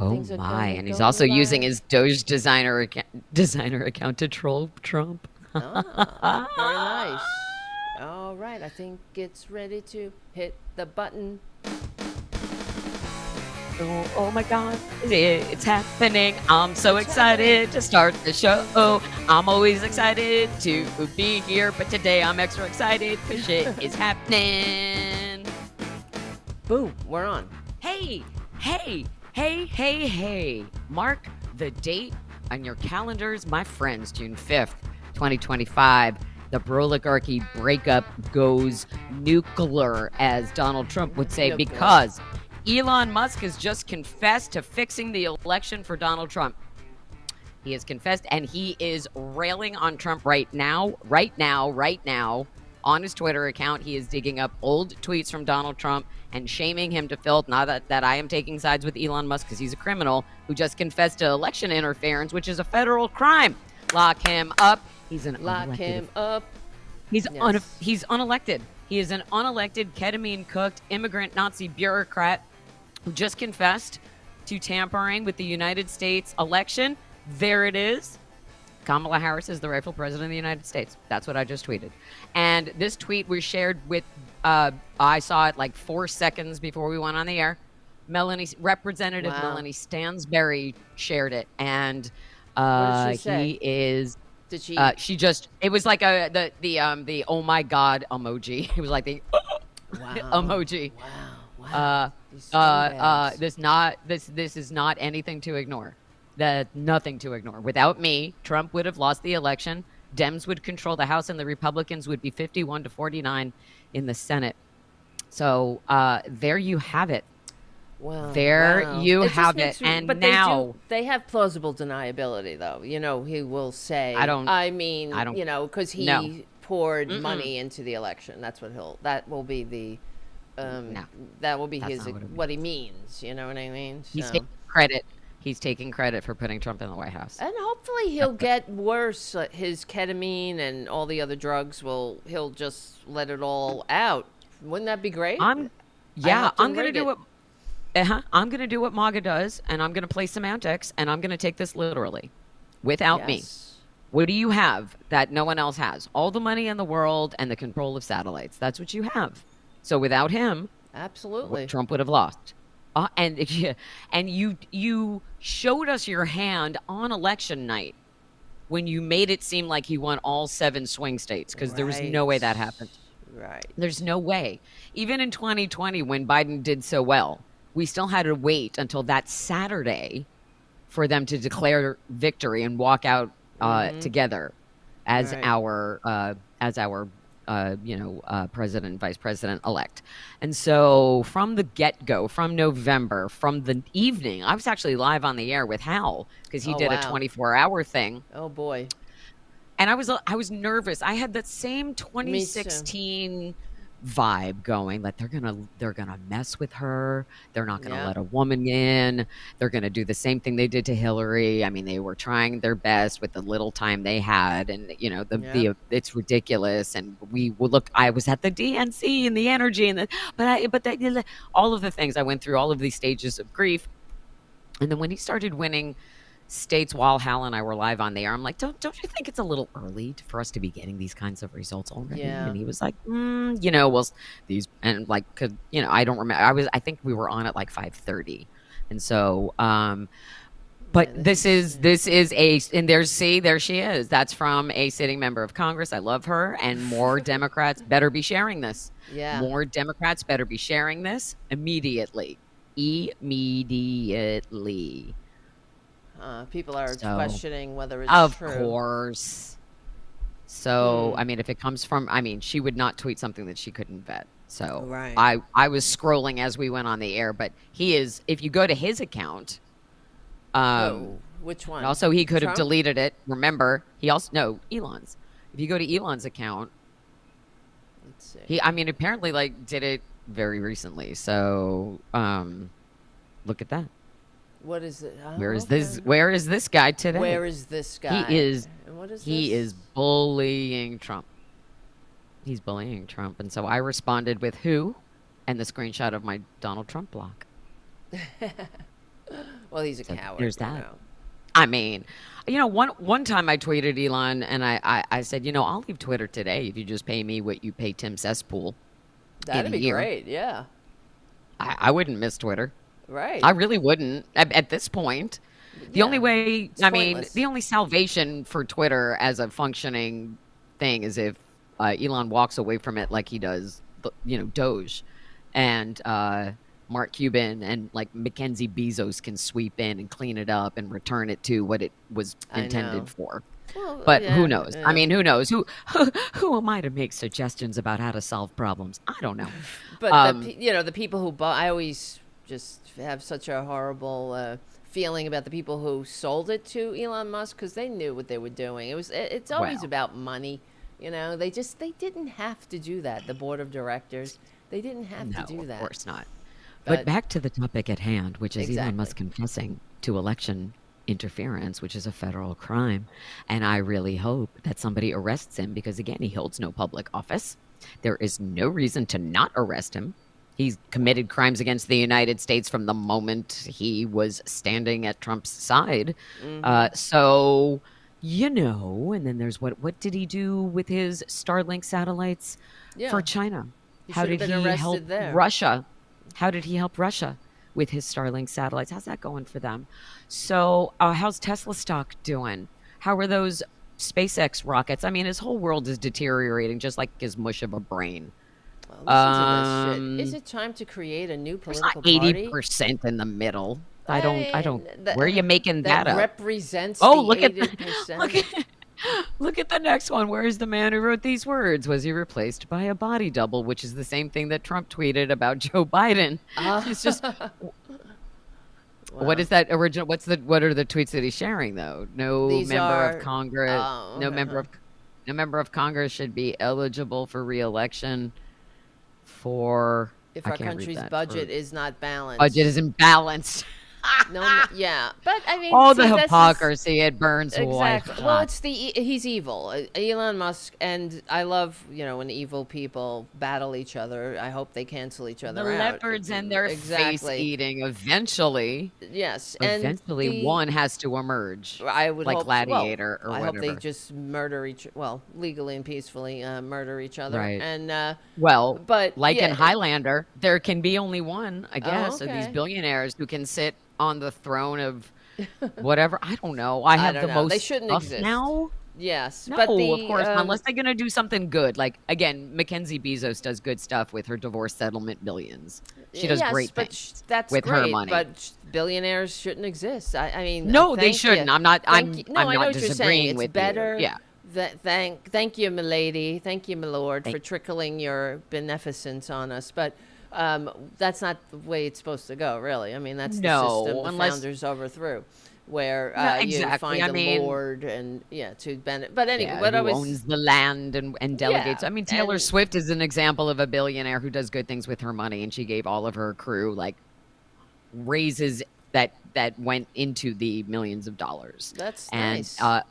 Oh Things are my! gonna And he's go also using live. his Doge designer account to troll Trump. Ah, very nice. All right, I think it's ready to hit the button. Oh my God, it's happening. I'm so It's happening. excited to start the show. I'm always excited to be here, but today I'm extra excited because shit is happening. Boom, we're on. Hey, hey, hey. Mark the date on your calendars, my friends, June 5th, 2025. The broligarchy breakup goes nuclear, as Donald Trump would say, Nuclear. because Elon Musk has just confessed to fixing the election for Donald Trump. He has confessed, and he is railing on Trump right now. On his Twitter account, he is digging up old tweets from Donald Trump and shaming him to filth. Not that I am taking sides with Elon Musk, because he's a criminal who just confessed to election interference, which is a federal crime. Lock him up. He's an Lock unelected. him up. He's Yes. he's unelected. He is an unelected, ketamine cooked immigrant Nazi bureaucrat who just confessed to tampering with the United States election. There it is. Kamala Harris is the rightful president of the United States. That's what I just tweeted. And this tweet was shared with, I saw it like 4 seconds before we went on the air. Representative Wow. Melanie Stansberry shared it. And What did she say? he is, Did she? it was like the oh my God emoji. It was like the Wow. emoji. Wow. Wow. These scumbags. This is not anything to ignore. That nothing to ignore. Without me, Trump would have lost the election. Dems would control the House, and the Republicans would be 51 to 49 in the Senate. So there you have it. Wow. There Wow. you It just have it. makes me. And But they do. now They have plausible deniability, though. He will I say. don't. I I mean, don't. because No. he poured Mm-mm. money into the election. That's what he'll. That will be the. No. That will be That's his. not what it What means. he means. You know what I mean? He's So. taking credit. He's taking credit for putting Trump in the White House. And hopefully he'll get worse. His ketamine and all the other drugs he'll just let it all out. Wouldn't that be great? I'm, I yeah, helped I'm him gonna write do it. what I'm gonna do what MAGA does, and I'm gonna play semantics, and I'm gonna take this literally. Without me, Yes. what do you have that no one else has? All the money in the world and the control of satellites. That's what you have. So without him, Absolutely. Trump would have lost. And yeah, and you showed us your hand on election night when you made it seem like he won all 7 swing states, because there was no way Right. that happened. Right. There's no way. Even in 2020, when Biden did so well, we still had to wait until that Saturday for them to declare victory and walk out Mm-hmm. together as Right. our president, vice president elect. And so from the get go, from November, from the evening, I was actually live on the air with Hal because he Oh did a wow. 24-hour thing. Oh boy. And I was nervous. I had that same Me too. 2016 vibe going, that they're gonna mess with her. They're not gonna Yeah. let a woman in. They're gonna do the same thing they did to Hillary. I mean, they were trying their best with the little time they had, and Yeah. it's ridiculous. And we would look. I was at the DNC and the energy and the, but that all of the things I went through, all of these stages of grief, and then when he started winning states while Hal and I were live on the air, I'm like, don't you think it's a little early for us to be getting these kinds of results already? Yeah. And he was like, well, these, and like, I don't remember. I think we were on at like 5:30, and so, but Yeah. This this is. is this is a, and there she is. That's from a sitting member of Congress. I love her, and more Democrats better be sharing this. Yeah. More Democrats better be sharing this immediately. Immediately. People are So, questioning whether it's of true. course. So, Hmm. I mean, if it comes from, I mean, she would not tweet something that she couldn't vet. So, Right. I was scrolling as we went on the air, but he is, if you go to his account, um, Oh, which and one? also he could have Trump? deleted it. Remember, he also, no, Elon's. If you go to Elon's account, Let's see. I mean, apparently like did it very recently. So, look at that. What is it? Where Oh, is okay. this guy today? Where is this He guy? is And what is he is this? bullying Trump. He's bullying Trump. And so I responded with who and the screenshot of my Donald Trump block. Well, he's a So coward, there's you that. know. I mean, one time I tweeted Elon and I said, I'll leave Twitter today if you just pay me what you pay Tim Cesspool in a That'd be year. great. Yeah. I wouldn't miss Twitter. Right. I really wouldn't at this point. The only Yeah. way, It's the pointless. only salvation for Twitter as a functioning thing is if Elon walks away from it like he does, Doge, and Mark Cuban and like Mackenzie Bezos can sweep in and clean it up and return it to what it was I intended know. for. Well, But who yeah, knows? I yeah. mean, who knows? Who am I to make suggestions about how to solve problems? I don't know. But Um, the people who bought, I always just have such a horrible feeling about the people who sold it to Elon Musk because they knew what they were doing. It's always well, about money. They didn't have to do that. The board of directors, they didn't have to no, do of that. course not. But But back to the topic at hand, which is Elon exactly. Musk confessing to election interference, which is a federal crime. And I really hope that somebody arrests him because, again, he holds no public office. There is no reason to not arrest him. He's committed crimes against the United States from the moment he was standing at Trump's side. Hmm. And then there's what did he do with his Starlink satellites for Yeah, China? he How should have did been he help arrested there. Russia? How did he help Russia with his Starlink satellites? How's that going for them? So, how's Tesla stock doing? How are those SpaceX rockets? I mean, his whole world is deteriorating just like his mush of a brain. Well, listen to this shit. Is Um, it time to create a new there's not political party? 80% in the middle. I don't, I, where are you making that that up? represents Oh, the 80%. look at, look at the next one. Where's the man who wrote these words? Was he replaced by a body double, which is the same thing that Trump tweeted about Joe Biden? It's just, what Wow. is that original? What are the tweets that he's sharing though? No These member of are, Congress, oh, no member of, no member of Congress should be eligible for reelection for, if I our can't read country's that, for budget is not budget balanced. is imbalanced. No, yeah. But I mean, All the see, this is hypocrisy, it burns white exactly. Well, hot. it's he's evil. Elon Musk, and I love, when evil people battle each other. I hope they cancel each The other out. leopards and their face Exactly. eating eventually, Yes, and eventually one has to emerge, I would like hope. Well, Gladiator or I hope they whatever. just legally and peacefully murder each other. Right. And Well, but like in yeah. Highlander, there can be only one, I Oh, guess, of these okay. billionaires who can sit on the throne of whatever. I don't know. I I have don't the know. They most shouldn't stuff exist. now. Yes, No, but of the course, unless they're gonna do something good. Like again, Mackenzie Bezos does good stuff with her divorce settlement billions. She does yes, great but things that's with her great. money. But billionaires shouldn't exist. I mean, No, they thank you. shouldn't. I'm not. Thank you. No, I'm I know not what you're saying. disagreeing It's with you. better. Yeah. Thank you, milady. Thank you, my lord, for Thank- trickling your beneficence on us. But that's not the way it's supposed to go, really. I mean, that's the system No, the unless founders overthrew, where no, you exactly. find I a mean, lord and to benefit. But anyway, yeah, what I who was owns the land and delegates. yeah, I mean, Taylor and Swift is an example of a billionaire who does good things with her money, and she gave all of her crew like raises that went into the millions of dollars. that's And nice. But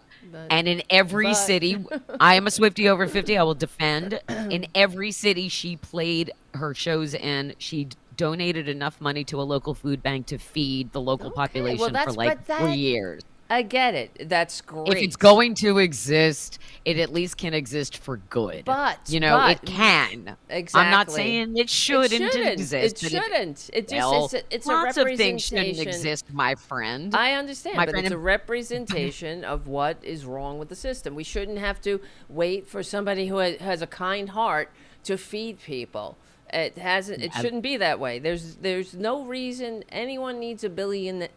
and in every but city, I am a Swiftie over 50. I will defend. In every city she played her shows in, she donated enough money to a local food bank to feed the local okay, well population for that's like but 3 that years. I get it. That's great. If it's going to exist, it at least can exist for good. But It can. exactly. I'm not saying it shouldn't exist. It but shouldn't. It just well, it's a lots of things shouldn't representation. exist, my friend. I understand, My but friend it's a and- representation of what is wrong with the system. We shouldn't have to wait for somebody who has a kind heart to feed people. It hasn't. It shouldn't be that way. There's no reason anyone needs $1 billion.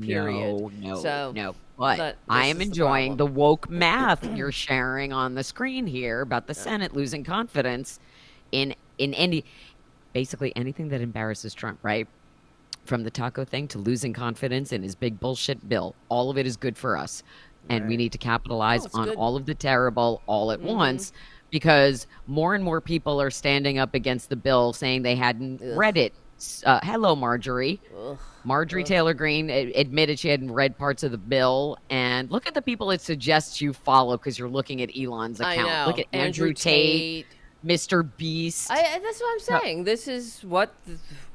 Period. No. But I this am is the enjoying the problem. woke math you're sharing on the screen here about the Senate losing confidence in basically anything that embarrasses Trump, right? From the taco thing to losing confidence in his big bullshit bill. All of it is good for us. And we Right. need to capitalize it's on good. all of the terrible all at once because more and more people are standing up against the bill saying they hadn't read it. Hello, Marjorie. Ugh. Marjorie Taylor Greene admitted she hadn't read parts of the bill. And look at the people it suggests you follow because you're looking at Elon's I account. know. Look at Andrew Tate. Mr. Beast. That's what I'm saying. This is what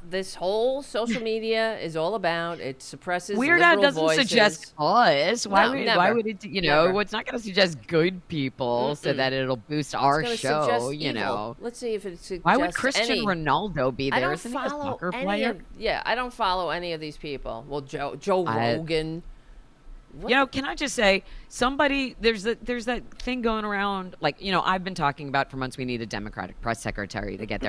this whole social media is all about. It suppresses Weird Al liberal doesn't voices. suggest us. Why would never. it? Never. It's not going to suggest good people so that it'll boost our It's show. suggest evil. Let's see if it suggests Why would Cristiano any. Ronaldo be I there? don't Isn't he a follow soccer any player? I don't follow any of these people. Well, Joe Rogan. Can I just say, there's that thing going around, like, I've been talking about for months, we need a Democratic press secretary to get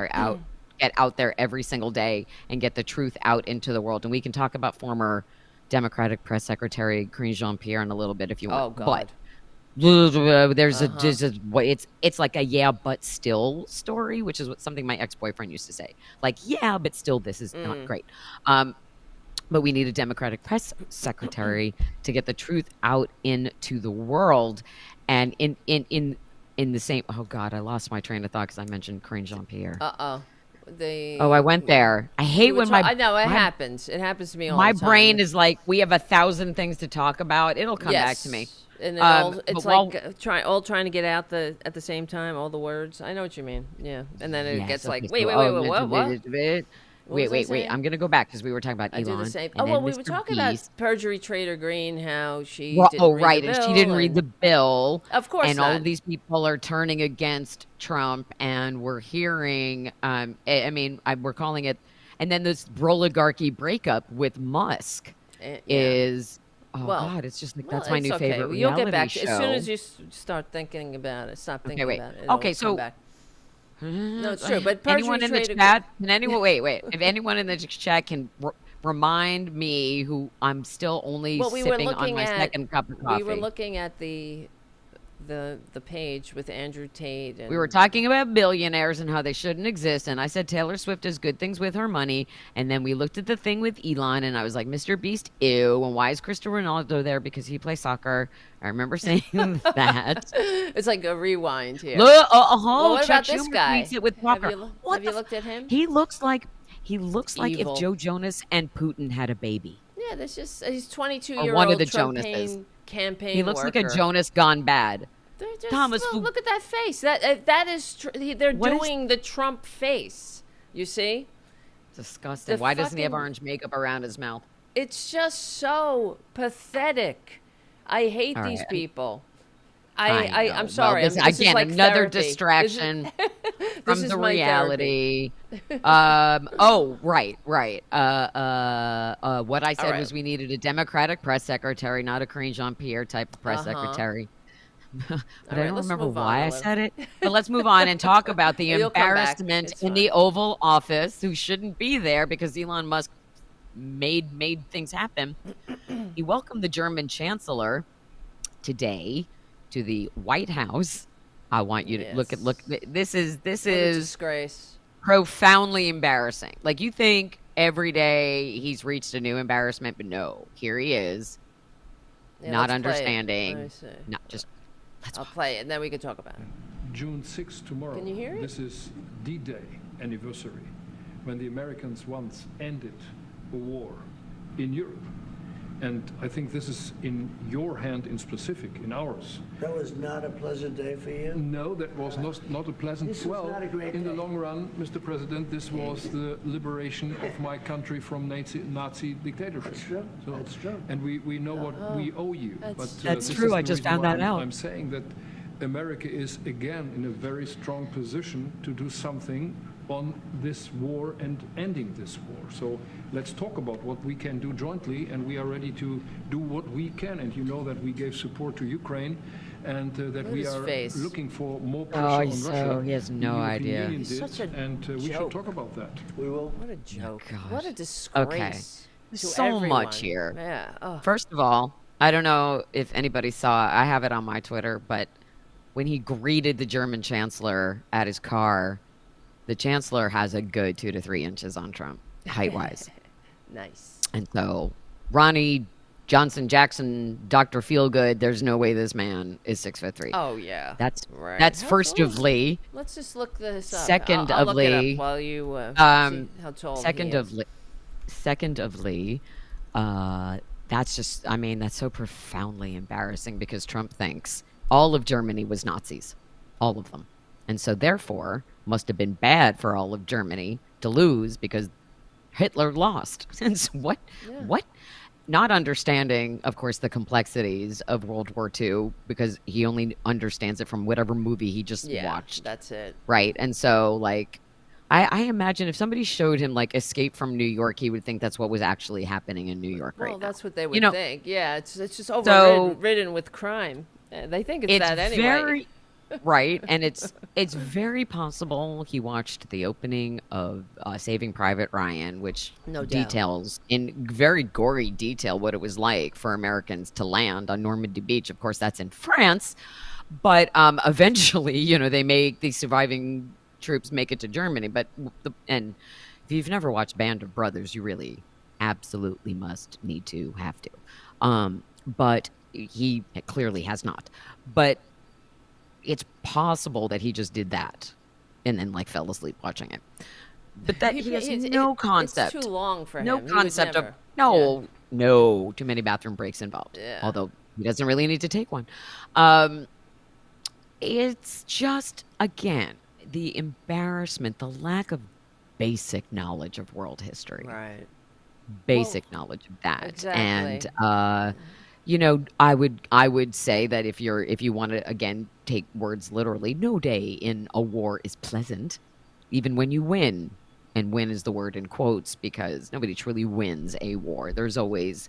out there every single day and get the truth out into the world. And we can talk about former Democratic press secretary Karine Jean-Pierre in a little bit if you want. Oh, God. But it's like a but still story, which is something my ex-boyfriend used to say. Like, yeah, but still this is not great. But we need a Democratic press secretary to get the truth out into the world. And in the same, oh God, I lost my train of thought because I mentioned Karine Jean-Pierre. I went there. I hate when I know it happens. It happens to me all the time. My brain is like, we have 1,000 things to talk about. It'll come back to me. And it's trying to get out at the same time, all the words. I know what you mean. Yeah. And then it gets like, wait, what? Wait. I'm going to go back because we were talking about Elon. I do the same. We were talking about perjury Trader Green, how she didn't read the bill. And she didn't read the bill. Of course and not. all of these people are turning against Trump, and we're hearing, we're calling it, and then this broligarchy breakup with Musk is... Oh, God, it's just like, that's my new favorite reality You'll get back show. as soon as you start thinking about it. Stop thinking about it. Okay, so... No, it's true. But anyone in the chat, if anyone in the chat can remind me who I'm still only sipping on my second cup of coffee. We were looking at the page with Andrew Tate. And we were talking about billionaires and how they shouldn't exist. And I said Taylor Swift does good things with her money. And then we looked at the thing with Elon, and I was like, Mr. Beast, ew. And why is Cristiano Ronaldo there? Because he plays soccer. I remember saying that. It's like a rewind here. What about this guy? Tweets it with Walker. Have you looked at him? He looks like if Joe Jonas and Putin had a baby. Yeah, he's 22-year-old one of the Trump Jonases. Campaign He looks worker. like a Jonas gone bad. Thomas, look at that face. That is they're doing the Trump face. You see? Disgusting. Why doesn't he have orange makeup around his mouth? It's just so pathetic. I hate these people. I'm sorry. Well, this is like another therapy. distraction from the reality. Right. What I said was we needed a Democratic press secretary, not a Karine Jean-Pierre type of press secretary. But I don't remember why I said it. But let's move on and talk about the embarrassment in the Oval Office, who shouldn't be there because Elon Musk made things happen. He welcomed the German Chancellor today to the White House. I want you to look. This is a disgrace. Profoundly embarrassing. Like, you think every day he's reached a new embarrassment, but no, here he is, not understanding. Not just. I'll play it, and then we can talk about it. June 6th, tomorrow. Can you hear it? This is D-Day anniversary, when the Americans once ended a war in Europe. And I think this is in your hand in specific, in ours. That was not a pleasant day for you? No, that was not a pleasant. This was not a great in day. the long run, Mr. President, this was the liberation of my country from Nazi dictatorship. That's true. So, that's true. And we know what we owe you. That's this true. is I the just reason found why that out. I'm saying that America is again in a very strong position to do something on this war and ending this war. So let's talk about what we can do jointly, and we are ready to do what we can. And you know that we gave support to Ukraine, and that we are looking for more pressure on Russia. He has no idea. He's such a we should talk about that. We will. What a joke. Oh, what a disgrace. Okay. To So everyone. much here. Yeah. Oh. First of all, I don't know if anybody saw, I have it on my Twitter, but when he greeted the German chancellor at his car, the chancellor has a good 2 to 3 inches on Trump, height-wise. Nice. And so, Ronnie Johnson Jackson, Dr. Feelgood, there's no way this man is 6'3". Oh, yeah. That's right. That's first of Lee. Let's just look this up. Second I'll of look it Lee. up while you see how tall Second he of is. Lee. Second of Lee. That's just, I mean, that's so profoundly embarrassing because Trump thinks all of Germany was Nazis. All of them. And so therefore must have been bad for all of Germany to lose because Hitler lost. And so what? Not understanding, of course, the complexities of World War II because he only understands it from whatever movie he just watched. That's it. Right. And so, like, I imagine if somebody showed him, like, Escape from New York, he would think that's what was actually happening in New York right now. Well, that's what they would think. Yeah, it's just So- overridden with crime. They think it's that anyway. Very right, and it's very possible he watched the opening of Saving Private Ryan, which No doubt. details in very gory detail what it was like for Americans to land on Normandy Beach. Of course, that's in France, but eventually, you know, they make the surviving troops make it to Germany. But and if you've never watched Band of Brothers, you really absolutely have to. But he clearly has not. But it's possible that he just did that and then like fell asleep watching it. But that he has no concept. It's too long for him. No He would concept of never- no, too many bathroom breaks involved. Yeah. Although he doesn't really need to take one. It's just again the embarrassment, the lack of basic knowledge of world history. Right. Basic knowledge of that. Exactly. And you know, I would say that if you want to again take words literally, no day in a war is pleasant, even when you win. And win is the word in quotes because nobody truly wins a war. There's always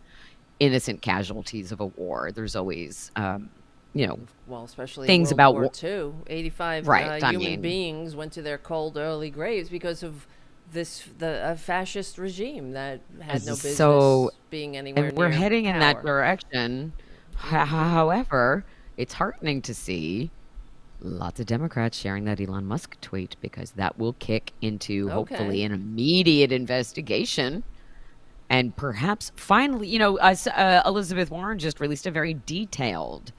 innocent casualties of a war. There's always you know, Well, especially things World about War II. 85 Right, I human mean- beings went to their cold early graves because of the fascist regime that had no business So- being anywhere and we're near heading in that power. direction. However, it's heartening to see lots of Democrats sharing that Elon Musk tweet because that will kick into hopefully an immediate investigation. And perhaps finally, you know, Elizabeth Warren just released a very detailed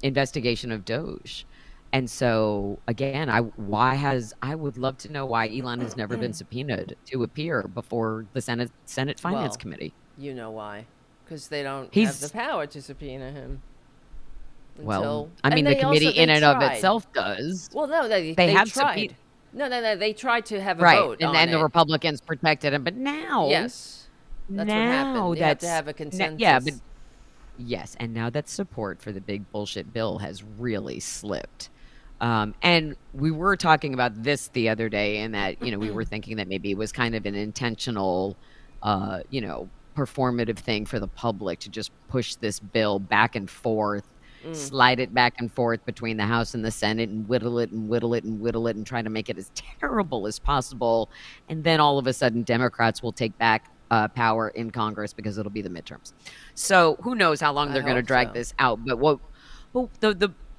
investigation of Doge. And so, again, I would love to know why Elon has never been subpoenaed to appear before the Senate Finance Well, Committee. You know why? Because they don't have He's- the power to subpoena him. Well, I and mean, the they committee also- in they and of tried. itself does. Well, no, they have tried. No, they tried to have a Right. vote And on then the it. Republicans protected him. But now, Yes, that's what happened. You have to have a consensus. Yeah, but yes, and now that support for the big bullshit bill has really slipped. And we were talking about this the other day, and that you know we were thinking that maybe it was kind of an intentional, you know, performative thing for the public to just push this bill back and forth, slide it back and forth between the House and the Senate, and whittle it and whittle it and whittle it, and try to make it as terrible as possible. And then all of a sudden, Democrats will take back power in Congress because it'll be the midterms. So who knows how long they're going to hope drag so. this out? But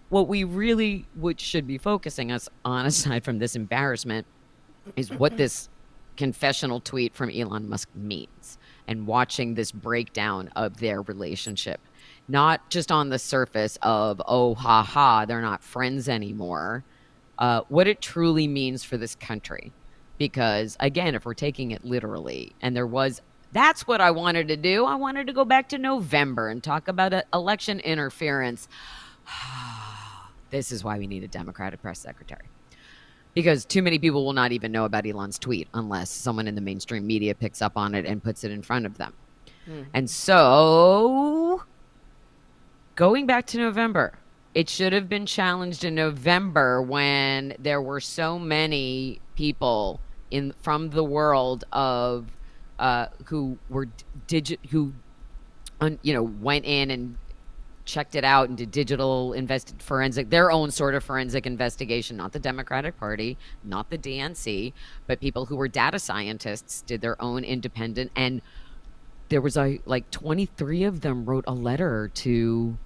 what we really should be focusing us on, aside from this embarrassment, is what this confessional tweet from Elon Musk means, and watching this breakdown of their relationship, not just on the surface of oh ha ha they're not friends anymore, what it truly means for this country. Because again, if we're taking it literally, and that's what I wanted to do. I wanted to go back to November and talk about election interference. This is why we need a Democratic press secretary. Because too many people will not even know about Elon's tweet unless someone in the mainstream media picks up on it and puts it in front of them. And so, going back to November, it should have been challenged in November when there were so many people from the world of who were went in and checked it out and did digital their own sort of forensic investigation, not the Democratic Party, not the DNC, but people who were data scientists did their own independent, and there was 23 of them wrote a letter to,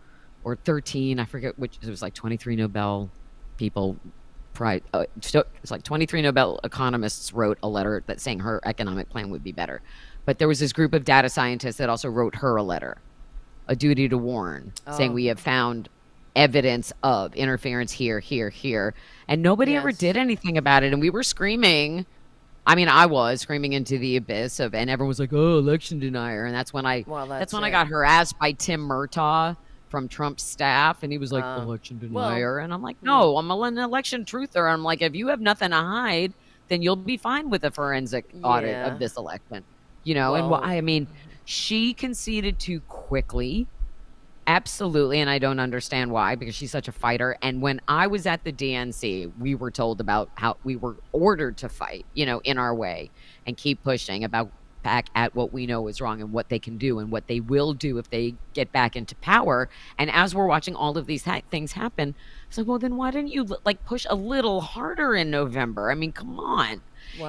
or 13, I forget which, it was like 23 Nobel people, it's like 23 Nobel economists wrote a letter that saying her economic plan would be better. But there was this group of data scientists that also wrote her a letter, a duty to warn, saying we have found evidence of interference here, and nobody ever did anything about it. And we were screaming. I mean, I was screaming into the abyss and everyone was like, "Oh, election denier," and that's when I got harassed by Tim Murtaugh from Trump's staff, and he was like, election well, denier. And I'm like, no, I'm an election truther. I'm like, if you have nothing to hide, then you'll be fine with a forensic audit yeah. of this election. You know, and Well, I mean, she conceded too quickly. Absolutely, and I don't understand why, because she's such a fighter. And when I was at the DNC, we were told about how we were ordered to fight, you know, in our way and keep pushing about back at what we know is wrong and what they can do and what they will do if they get back into power. And as we're watching all of these things happen, it's like, well, then why didn't you like push a little harder in November? I mean, come on.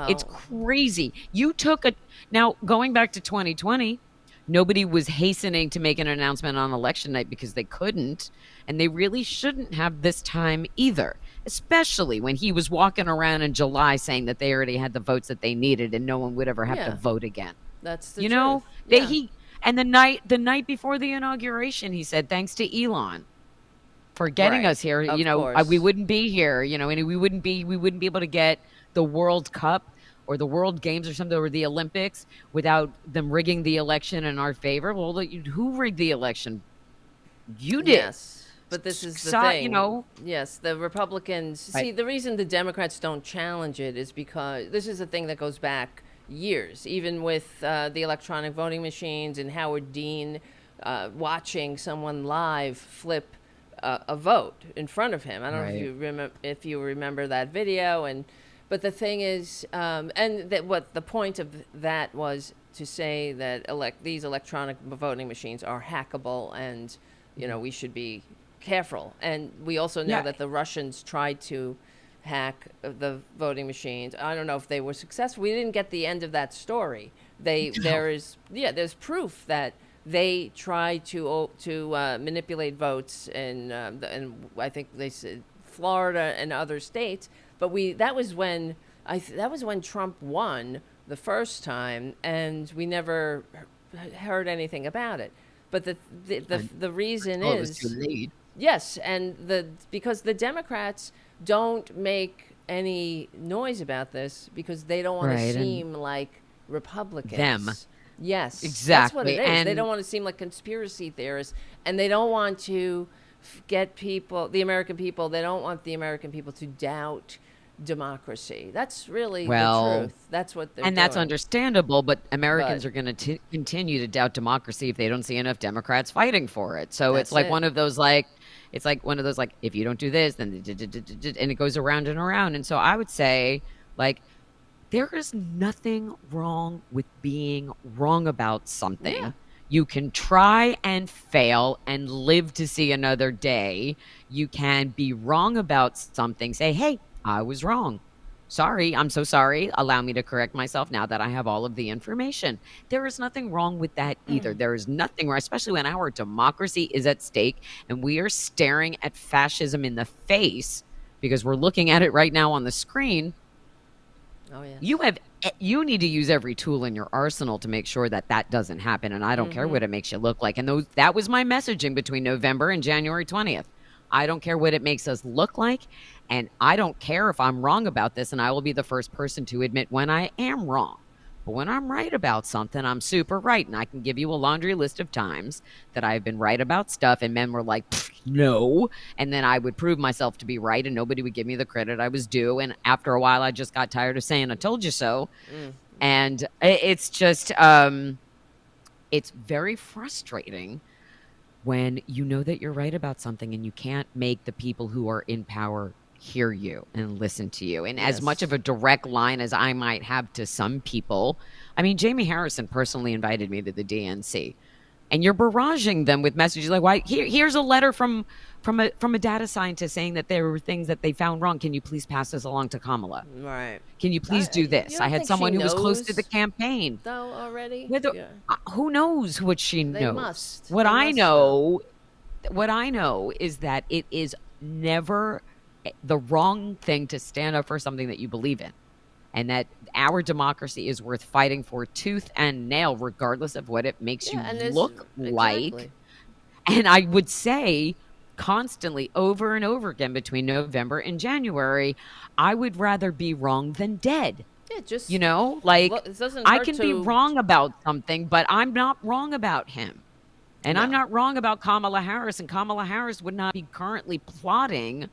It's well, crazy. You took a now going back to 2020, nobody was hastening to make an announcement on election night because they couldn't, and they really shouldn't have this time either, especially when he was walking around in July saying that they already had the votes that they needed and no one would ever have to Yeah. vote again. that's the You truth. know, Yeah. and the night before the inauguration, he said thanks to Elon for getting Right. us here. Of You know, course. we wouldn't be here. You know, and we wouldn't be able to get the World Cup or the World Games or something, or the Olympics, without them rigging the election in our favor. Well, who rigged the election? You did. Yes. But this is the thing. You know, Yes, the Republicans. Right. See, the reason the Democrats don't challenge it is because this is a thing that goes back years, even with the electronic voting machines and Howard Dean watching someone live flip a vote in front of him. I don't know if you remember that video. But the thing is, and that what the point of that was to say that these electronic voting machines are hackable, and you know we should be careful. And we also know that the Russians tried to hack the voting machines. I don't know if they were successful. We didn't get the end of that story. There's proof that they tried to manipulate votes and I think they said Florida and other states. But that was when Trump won the first time, and we never heard anything about it. But the reason it was is too late. yes, and because the Democrats don't make any noise about this because they don't want Right, to and seem like Republicans. them. Yes, that's what Exactly, it is. They and- don't want to seem like conspiracy theorists, and they don't want to get people, the American people. They don't want the American people to doubt democracy. That's really Well, the truth. That's what they're And that's doing. understandable, but Americans But- are going to continue to doubt democracy if they don't see enough Democrats fighting for it. So That's it's like it. one of those it's like one of those if you don't do this, then and it goes around and around. And so I would say there is nothing wrong with being wrong about something. Yeah. You can try and fail and live to see another day. You can be wrong about something. Say, hey, I was wrong. Sorry, I'm so sorry. Allow me to correct myself now that I have all of the information. There is nothing wrong with that either. There is nothing wrong, especially when our democracy is at stake and we are staring at fascism in the face because we're looking at it right now on the screen. Oh yeah. You need to use every tool in your arsenal to make sure that doesn't happen. And I don't care what it makes you look like. And that was my messaging between November and January 20th. I don't care what it makes us look like. And I don't care if I'm wrong about this. And I will be the first person to admit when I am wrong. But when I'm right about something, I'm super right. And I can give you a laundry list of times that I've been right about stuff. And men were like, no. And then I would prove myself to be right. And nobody would give me the credit I was due. And after a while, I just got tired of saying, I told you so. And it's just, it's very frustrating when you know that you're right about something and you can't make the people who are in power hear you and listen to you. And as much of a direct line as I might have to some people, I mean, Jamie Harrison personally invited me to the DNC, and you're barraging them with messages like, "Why? Here's a letter from a data scientist saying that there were things that they found wrong. Can you please pass this along to Kamala? Right. Can you please do You this?" don't I had think someone she who was close to knows, the campaign. though, already? Whether, who knows what she They knows? must. What They I must know, what I know is that it is never the wrong thing to stand up for something that you believe in, and that our democracy is worth fighting for tooth and nail, regardless of what it makes Yeah, and you there's- look like. exactly. And I would say constantly over and over again between November and January, I would rather be wrong than dead. Yeah, just You know, like it doesn't I hurt can be to- wrong about something, but I'm not wrong about him. And No. I'm not wrong about Kamala Harris, and Kamala Harris would not be currently plotting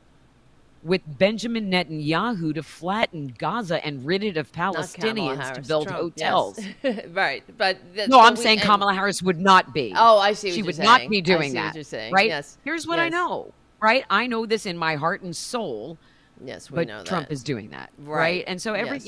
with Benjamin Netanyahu to flatten Gaza and rid it of Not Kamala Palestinians to Harris, build Trump. hotels. Yes, right. But No, I'm we, saying and, Kamala Harris would not be. Oh, I see what She you're would saying. not be I doing see what that. you're saying. Right? Yes. Here's what I Yes. know. Right? I know this in my heart and soul. Yes, we But know Trump that. is doing that. Right. And so Yes.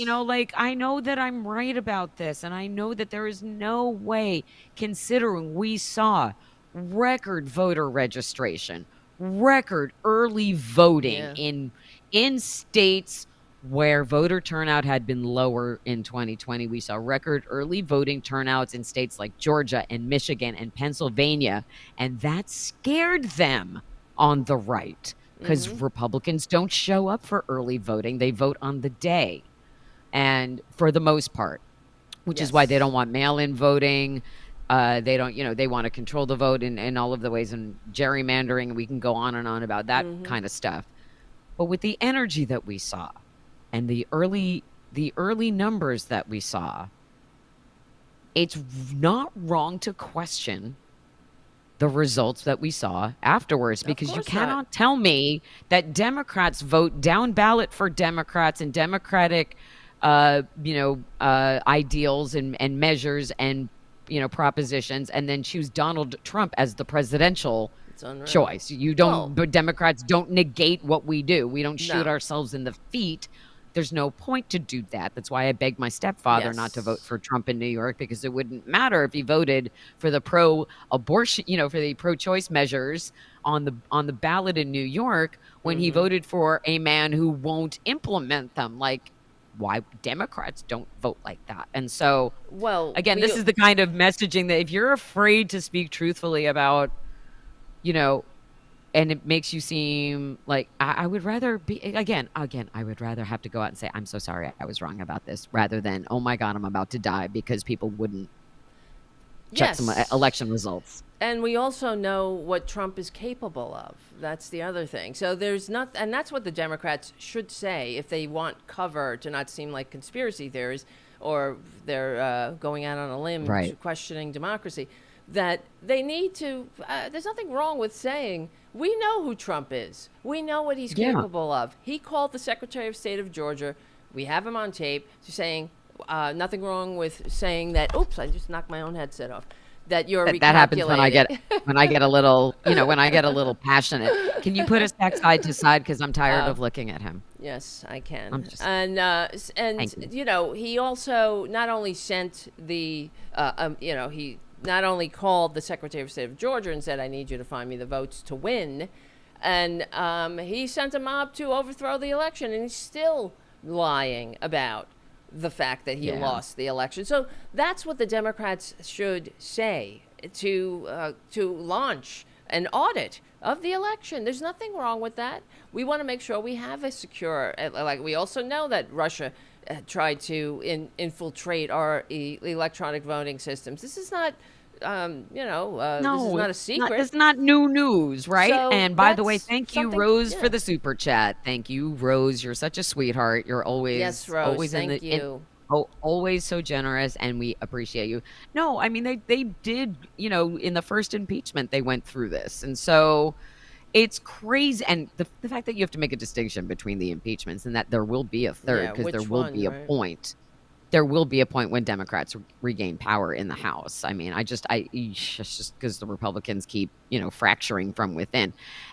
I know that I'm right about this. And I know that there is no way, considering we saw record voter registration, record early voting Yeah. in states where voter turnout had been lower in 2020. We saw record early voting turnouts in states like Georgia and Michigan and Pennsylvania. And that scared them on the right, because Republicans don't show up for early voting. They vote on the day. And for the most part, which is why they don't want mail-in voting. They don't, they want to control the vote in all of the ways, and gerrymandering. We can go on and on about that kind of stuff. But with the energy that we saw and the early numbers that we saw, it's not wrong to question the results that we saw afterwards, because you cannot tell me that Democrats vote down ballot for Democrats and Democratic ideals and measures and propositions, and then choose Donald Trump as the presidential choice. You don't, but Democrats don't negate what we do. We don't shoot ourselves in the feet. There's no point to do that. That's why I begged my stepfather not to vote for Trump in New York, because it wouldn't matter if he voted for the pro-abortion, for the pro-choice measures on the ballot in New York, when he voted for a man who won't implement them. Like, why Democrats don't vote like that? And so, again, this is the kind of messaging that if you're afraid to speak truthfully about, and it makes you seem like I would rather be again, I would rather have to go out and say, I'm so sorry, I was wrong about this, rather than, oh my God, I'm about to die because people wouldn't check some election results. And we also know what Trump is capable of. That's the other thing. So there's not, and that's what the Democrats should say if they want cover to not seem like conspiracy theories, or they're going out on a limb questioning democracy. That they need to, there's nothing wrong with saying, we know who Trump is. We know what he's capable of. He called the Secretary of State of Georgia. We have him on tape to saying, nothing wrong with saying that, oops, I just knocked my own headset off. That you're recalculating. That happens when I get a little, when I get a little passionate. Can you put us back side to side? Because I'm tired of looking at him. Yes, I can. And he also not only sent the, he not only called the Secretary of State of Georgia and said, I need you to find me the votes to win. And he sent a mob to overthrow the election, and he's still lying about the fact that he lost the election. So that's what the Democrats should say, to launch an audit of the election. There's nothing wrong with that. We want to make sure we have a secure, we also know that Russia tried to infiltrate our electronic voting systems. This is not, this is not a secret. It's not new news, right? So and by the way, thank you, Rose, for the super chat. Thank you, Rose. You're such a sweetheart. You're always, Rose, always thank you. Always so generous, and we appreciate you. No, I mean, they did, in the first impeachment, they went through this. And so it's crazy. And the fact that you have to make a distinction between the impeachments and that there will be a third, because there will be a point. There will be a point when Democrats regain power in the House. I mean, it's just because the Republicans keep, fracturing from within.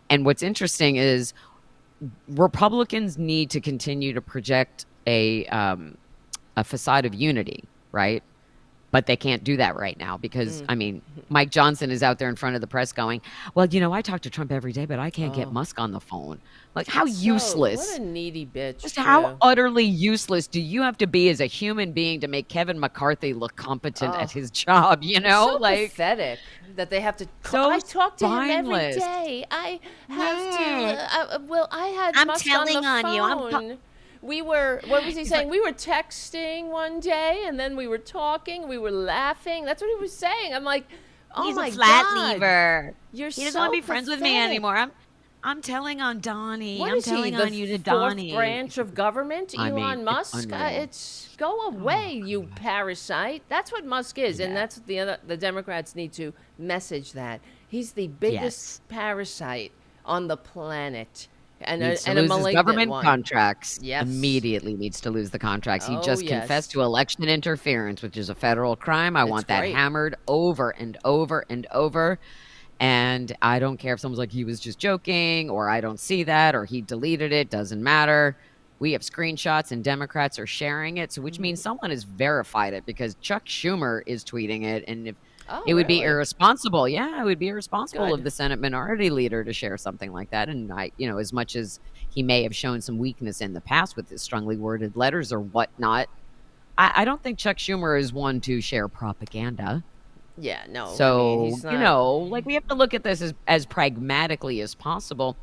And what's interesting is Republicans need to continue to project a facade of unity, right? But they can't do that right now because, Mike Johnson is out there in front of the press going, well, I talk to Trump every day, but I can't get Musk on the phone. Like, how useless. What a needy bitch. Just how utterly useless do you have to be as a human being to make Kevin McCarthy look competent at his job, So pathetic that they have to. I talk to him every day. I have to. I had Musk on the phone. We were, what was he saying? We were texting one day, and then we were talking, we were laughing. That's what he was saying. I'm like, oh my God. He's a flat lever. He doesn't want to be friends with me anymore. I'm telling on Donnie. What I'm is he, telling on the you to fourth Donnie. branch of government, I mean, Elon it's Musk? unreal. It's go away, you parasite. That's what Musk is, and Yeah. that's the Democrats need to message that. He's the biggest Yes. parasite on the planet, and Needs to a lose his malignant government one. contracts. Yes. Immediately needs to lose the contracts. He Oh, just confessed yes. to election interference, which is a federal crime. I It's want that great. hammered over and over and over. And I don't care if someone's like, he was just joking, or I don't see that, or he deleted it. Doesn't matter. We have screenshots and Democrats are sharing it. So, which means someone has verified it, because Chuck Schumer is tweeting it. And if Oh, it would be really? irresponsible. Yeah, it would be irresponsible of Good. the Senate minority leader to share something like that. And as much as he may have shown some weakness in the past with his strongly worded letters or whatnot, I don't think Chuck Schumer is one to share propaganda. Yeah, no. So, he's not. we have to look at this as pragmatically as possible.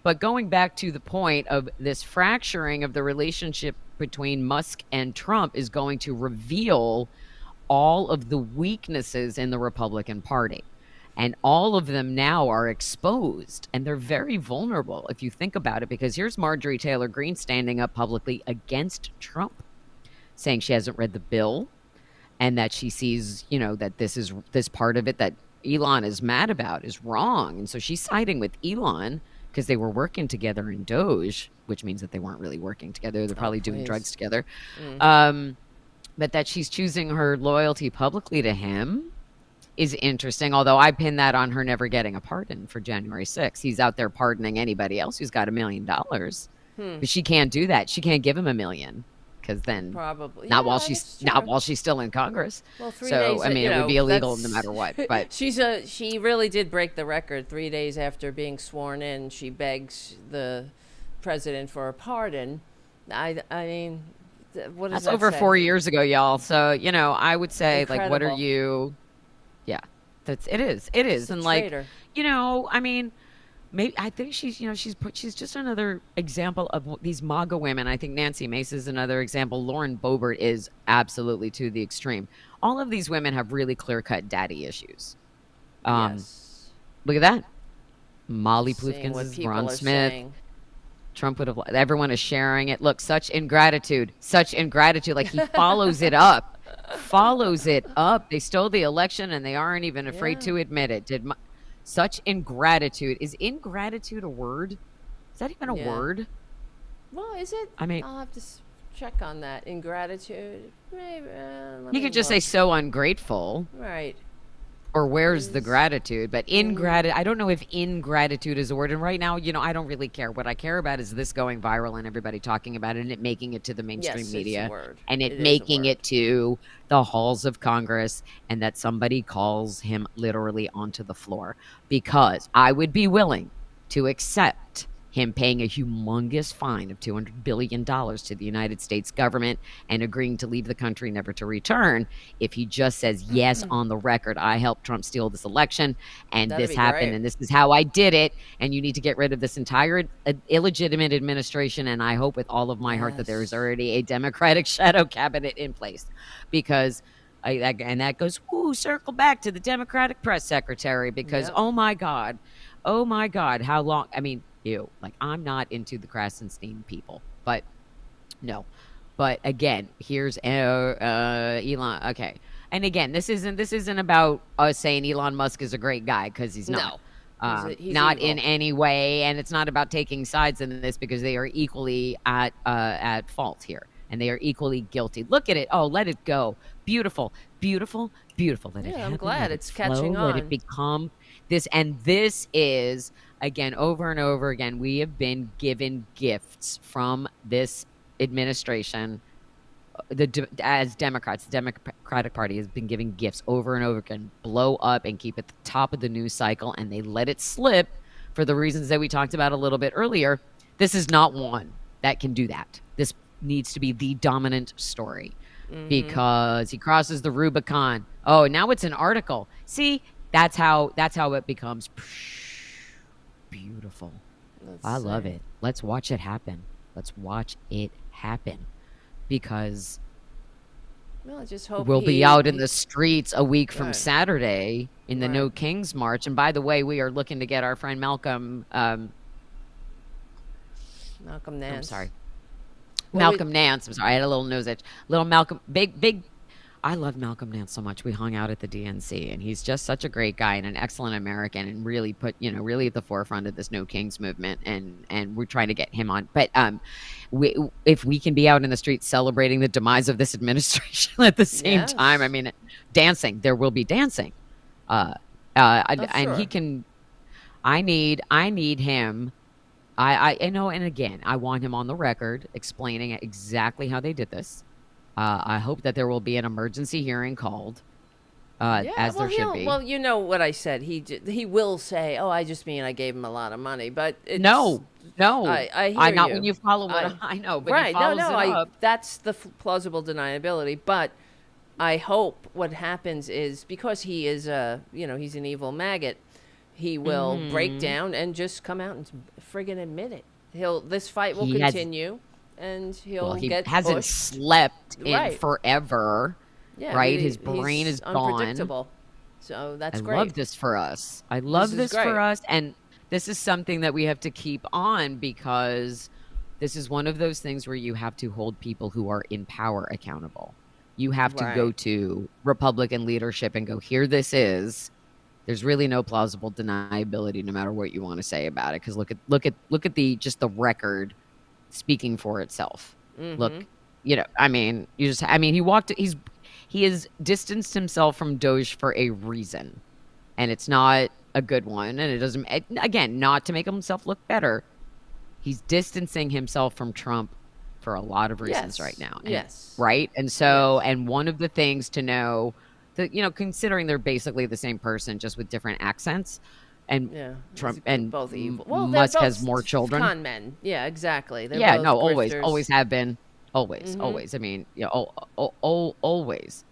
But going back to the point of this fracturing of the relationship between Musk and Trump is going to reveal all of the weaknesses in the Republican Party. And all of them now are exposed, and they're very vulnerable if you think about it, because here's Marjorie Taylor Greene standing up publicly against Trump, saying she hasn't read the bill, and that she sees, that this part of it that Elon is mad about is wrong. And so she's siding with Elon because they were working together in Doge, which means that they weren't really working together. They're probably doing drugs together. But that she's choosing her loyalty publicly to him is interesting, although I pin that on her never getting a pardon for January 6th. He's out there pardoning anybody else who's got $1 million. But she can't do that. She can't give him $1 million. Because then, Probably. not while that's she's still in Congress. Well, 3 so days, I mean, it would be illegal no matter what. But she really did break the record. 3 days after being sworn in, she begs the president for a pardon. I mean, what does that's that over say? 4 years ago, y'all. So I would say, like, what are Incredible. you? Yeah, it is, She's a and like, traitor. I mean. Maybe I think she's just another example of these MAGA women. I think Nancy Mace is another example. Lauren Boebert is absolutely to the extreme. All of these women have really clear-cut daddy issues. Yes. Look at that. Molly Seeing what Plufkins, people Ron are Smith. saying. Trump would have. Everyone is sharing it. Look, such ingratitude. Like, he follows it up. They stole the election and they aren't even afraid to admit it. Such ingratitude. Is ingratitude a word? Is that even a word? Well, is it? I mean, I'll have to check on that. Ingratitude. Maybe. You could just say so ungrateful. Right. Or where's the gratitude? But ingratitude, I don't know if ingratitude is a word. And right now, I don't really care. What I care about is this going viral and everybody talking about it and it making it to the mainstream media. It's a word. And It is a making word. it to the halls of Congress, and that somebody calls him literally onto the floor. Because I would be willing to accept him paying a humongous fine of $200 billion to the United States government and agreeing to leave the country never to return if he just says, yes, on the record, I helped Trump steal this election, and That'd this be happened, great. and this is how I did it, and you need to get rid of this entire illegitimate administration, and I hope with all of my heart that there is already a Democratic shadow cabinet in place. Because and that goes, circle back to the Democratic press secretary, because, Yep. oh my God, how long, I mean, like, I'm not into the Krasenstein people, but no. But again, here's Elon. Okay. And again, this isn't about us saying Elon Musk is a great guy, because he's not. He's Not evil. in any way, and it's not about taking sides in this, because they are equally at fault here, and they are equally guilty. Look at it. Oh, let it go. Beautiful, beautiful, beautiful. Let it happen. I'm glad let it's it flow, catching Let on. it become this, and this is, again, over and over again, we have been given gifts from this administration. As Democrats, the Democratic Party has been giving gifts over and over again, blow up and keep at the top of the news cycle, and they let it slip for the reasons that we talked about a little bit earlier. This is not one that can do that. This needs to be the dominant story, because he crosses the Rubicon. Oh, now it's an article. See, that's how it becomes beautiful. I love it. Let's watch it happen. Because Well, I just hope we'll be out in the streets a week from Right. Saturday in the Right. No Kings March. And by the way, we are looking to get our friend Malcolm Malcolm Nance. I'm sorry. Well, Malcolm Nance. I'm sorry. I had a little nose itch. Little Malcolm, big. I love Malcolm Nance so much. We hung out at the DNC, and he's just such a great guy and an excellent American, and really put, really at the forefront of this No Kings movement. And we're trying to get him on. But if we can be out in the streets celebrating the demise of this administration at the same time, I mean, dancing. There will be dancing. And he can. I need him. I know, and again, I want him on the record explaining exactly how they did this. I hope that there will be an emergency hearing called, as there should be. Well, you know what I said. He will say, "Oh, I just mean I gave him a lot of money," but no. I hear not you. when you follow what I know, but right? he follows it up. That's the plausible deniability. But I hope what happens is, because he is he's an evil maggot, he will break down and just come out and friggin' admit it. This fight will continue. And he hasn't pushed. slept in forever, yeah, right? His brain is gone. Unpredictable. So that's great. I love this for us. I love this for us. And this is something that we have to keep on, because this is one of those things where you have to hold people who are in power accountable. You have to go to Republican leadership and go, here this is. There's really no plausible deniability, no matter what you want to say about it. Because look at the record speaking for itself. Look, he has distanced himself from Doge for a reason, and it's not a good one. And it doesn't, again, not to make himself look better. He's distancing himself from Trump for a lot of reasons right now. Right. And so, and one of the things to know that, considering they're basically the same person, just with different accents. And Trump and both evil. Well, Musk has more children. Con men. Yeah, exactly. They're both always have been. Always. I mean, always.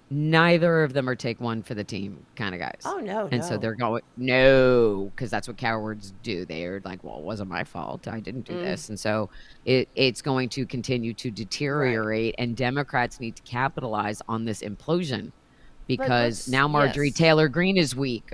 Neither of them are take one for the team kind of guys. Oh, no. And so they're going, because that's what cowards do. They're like, well, it wasn't my fault. I didn't do this. And so it's going to continue to deteriorate, and Democrats need to capitalize on this implosion. Because now Marjorie Taylor Greene is weak,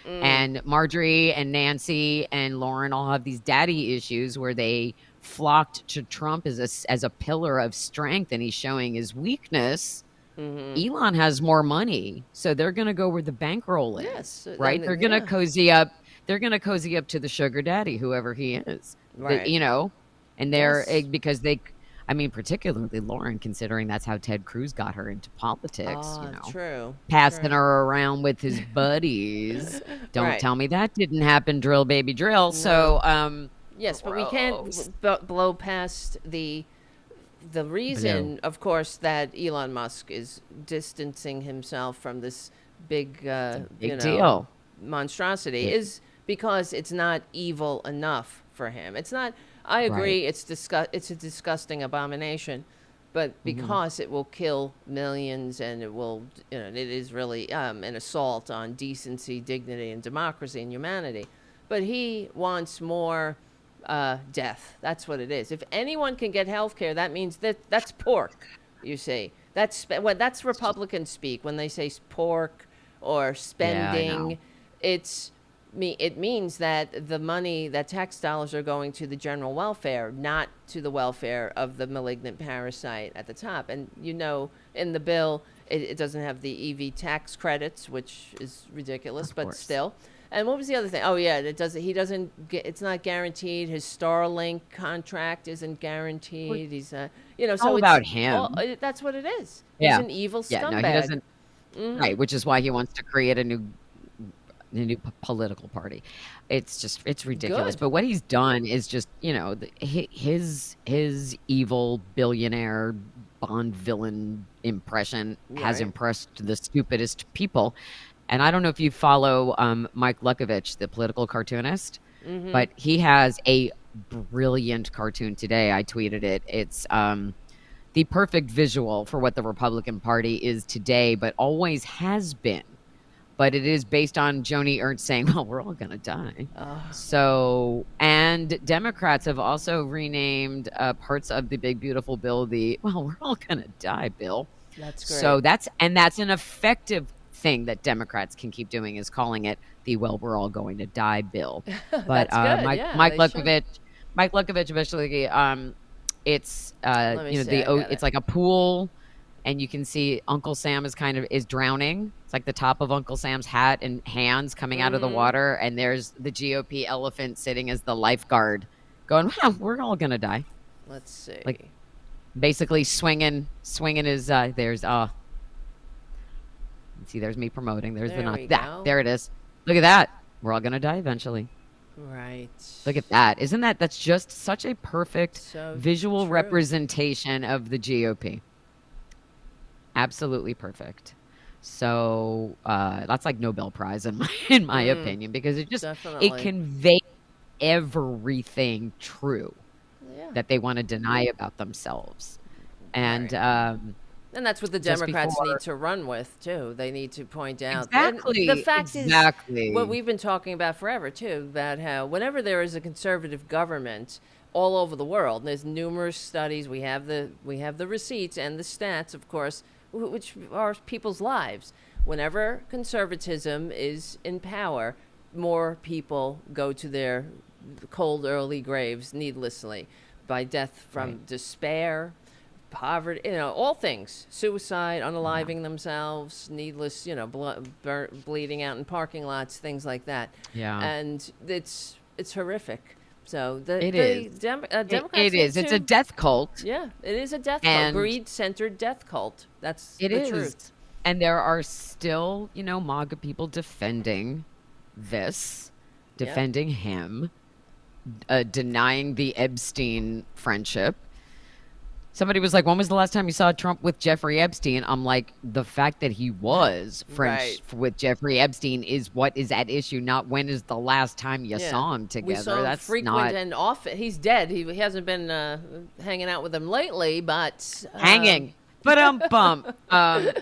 and Marjorie and Nancy and Lauren all have these daddy issues where they flocked to Trump as a pillar of strength, and he's showing his weakness. Elon has more money, so they're going to go where the bankroll is, right? They're going to cozy up. They're going to cozy up to the sugar daddy, whoever he is, right? And they're because they. I mean, particularly Lauren, considering that's how Ted Cruz got her into politics. True. Passing her around with his buddies. Don't tell me that didn't happen, drill baby drill. No. So, yes, but we can't blow past the reason, of course, that Elon Musk is distancing himself from this big deal monstrosity is because it's not evil enough for him. It's not. I agree. It's a disgusting abomination, but because it will kill millions, and it will, it is really an assault on decency, dignity, and democracy and humanity. But he wants more death. That's what it is. If anyone can get health care, that means that's pork. You see, that's Republican speak when they say pork or spending. It means that the money, that tax dollars are going to the general welfare, not to the welfare of the malignant parasite at the top. And in the bill, it doesn't have the EV tax credits, which is ridiculous, but still. And what was the other thing? Oh yeah, it's not guaranteed. His Starlink contract isn't guaranteed. He's so all about him. Well, that's what it is. He's an evil scumbag. No, he doesn't. Right, which is why he wants to create a new political party. It's ridiculous. Good. But what he's done is just, his evil billionaire Bond villain impression has impressed the stupidest people. And I don't know if you follow Mike Lukovich, the political cartoonist, but he has a brilliant cartoon today. I tweeted it. It's the perfect visual for what the Republican Party is today, but always has been. But it is based on Joni Ernst saying, well, we're all going to die. So, and Democrats have also renamed parts of the big, beautiful bill we're all going to die bill. That's great. So that's an effective thing that Democrats can keep doing, is calling it the we're all going to die bill. But That's good. Mike Mike Lukovich eventually, it's Let me see, I got it's it. like a pool, and you can see Uncle Sam is drowning. It's like the top of Uncle Sam's hat and hands coming out of the water, and there's the GOP elephant sitting as the lifeguard, going, "Well, we're all gonna die." Let's Like see. basically swinging his. There's see, there's me promoting. There's There the we that. go. There it is. Look at that. We're all gonna die eventually. Right. Look at that. Isn't that's just such a perfect So visual true. representation of the GOP. Absolutely perfect. So that's like Nobel Prize in my opinion, because it Definitely. conveys everything true Yeah. that they want to deny about themselves. And And that's what the just Democrats before- need to run with too. They need to point out. Exactly, And the fact exactly. is, what we've been talking about forever too, about how whenever there is a conservative government all over the world, and there's numerous studies. We have the receipts and the stats, of course, which are people's lives. Whenever conservatism is in power, more people go to their cold early graves needlessly by death from despair, poverty, all things, suicide, unaliving themselves, needless, bleeding out in parking lots, things like that. Yeah. And it's horrific. So It the is. Democrats It need is. It's a to- death cult. Yeah, it is a death And- cult, greed-centered death cult. That's It the is. truth. And there are still, MAGA people defending this, defending him, denying the Epstein friendship. Somebody was like, when was the last time you saw Trump with Jeffrey Epstein? I'm like, the fact that he was friends with Jeffrey Epstein is what is at issue, not when is the last time you saw him together. We saw him That's frequent not and often. He's dead. He hasn't been hanging out with him lately, but hanging. But bump. I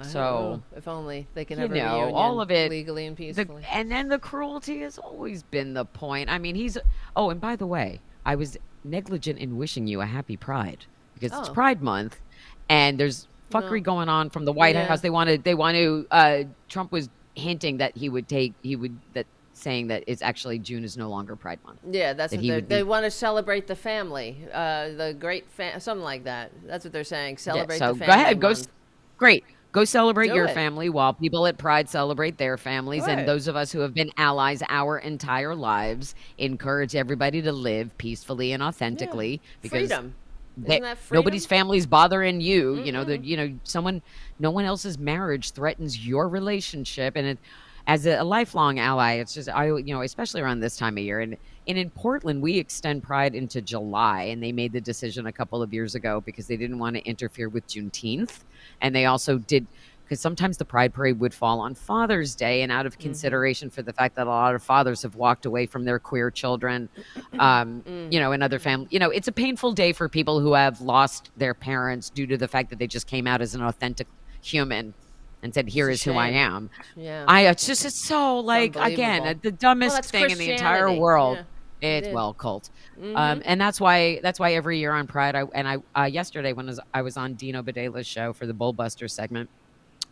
don't So, know. If only they can have a reunion all of it legally and peacefully. And then the cruelty has always been the point. I mean, oh, and by the way, I was negligent in wishing you a happy Pride because it's Oh. Pride Month, and there's fuckery going on from the White Yeah. House. They want to. Trump was hinting that saying that it's actually June is no longer Pride Month. Yeah, that's that what he they would be- they want to celebrate the family, the great something like that. That's what they're saying. Celebrate so the family. go ahead, month. great. Go celebrate Do your it. family while people at Pride celebrate their families. Right. And those of us who have been allies our entire lives encourage everybody to live peacefully and authentically. Yeah. Because Freedom. they- Isn't that freedom? nobody's family's bothering you. No one else's marriage threatens your relationship. And as a lifelong ally, it's just especially around this time of year. And in Portland, we extend Pride into July, and they made the decision a couple of years ago because they didn't want to interfere with Juneteenth, and they also did. Because sometimes the Pride Parade would fall on Father's Day, and out of consideration for the fact that a lot of fathers have walked away from their queer children, and other family, it's a painful day for people who have lost their parents due to the fact that they just came out as an authentic human and said, "Here is who I shame. am." Yeah. It's so like again unbelievable. the dumbest that's thing in the entire Christianity. world. Yeah. It's is. cult, and that's why every year on Pride, I yesterday when I was on Dino Badela's show for the Bullbuster segment,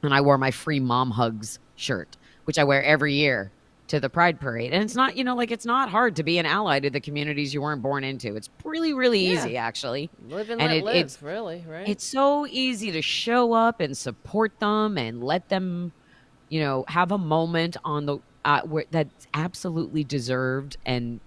and I wore my free mom hugs shirt, which I wear every year to the Pride Parade, and it's not it's not hard to be an ally to the communities you weren't born into. It's really really easy actually. Live and and let live, it's really, right? It's so easy to show up and support them and let them, have a moment on the where that's absolutely deserved and